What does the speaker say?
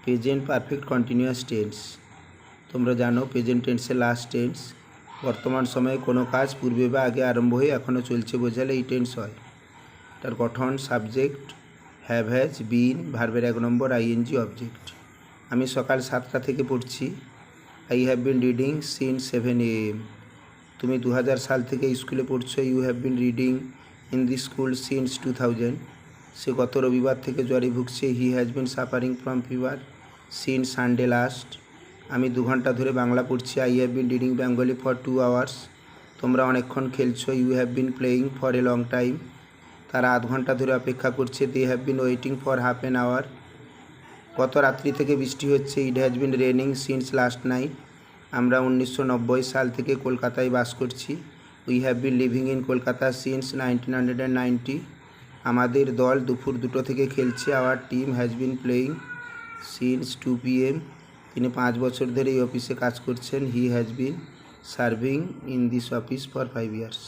Present perfect continuous tense. তোমরা জানো present টেন্সের লাস্ট টেন্স। বর্তমান সময়ে কোনো কাজ পূর্বে বা আগে আরম্ভ হয়ে এখনও চলছে বোঝালে এই টেন্স হয়। তার গঠন সাবজেক্ট হ্যাভ হ্যাজ বিন, ভার্বের 1 নম্বর আইএনজি অবজেক্ট। আমি সকাল 7টা থেকে পড়ছি। I have been reading since 7 AM। তুমি 2000 সাল থেকে স্কুলে পড়ছো। You have been reading in the school since 2000। সে গত রবিবার থেকে জ্বরে ভুগছে। He has been suffering from fever since Sunday last. আমি 2 ঘন্টা ধরে বাংলা পড়ছি। I have been reading Bengali for 2 hours. তোমরা অনেকক্ষণ খেলছো। You have been playing for a long time. তারা আধ ঘন্টা ধরে অপেক্ষা করছে। They have been waiting for half an hour. গত রাত্রি থেকে বৃষ্টি হচ্ছে। It has been raining since last night. আমরা 1990 সাল থেকে কলকাতায় বাস করছি। We have been living in Kolkata since 1990। আমাদের দল দুপুর 2টো থেকে খেলছে। Our team has been playing since 2 PM। তিনি 5 বছর ধরে এই অফিসে কাজ করছেন। হি has bin serving in this office for 5 years।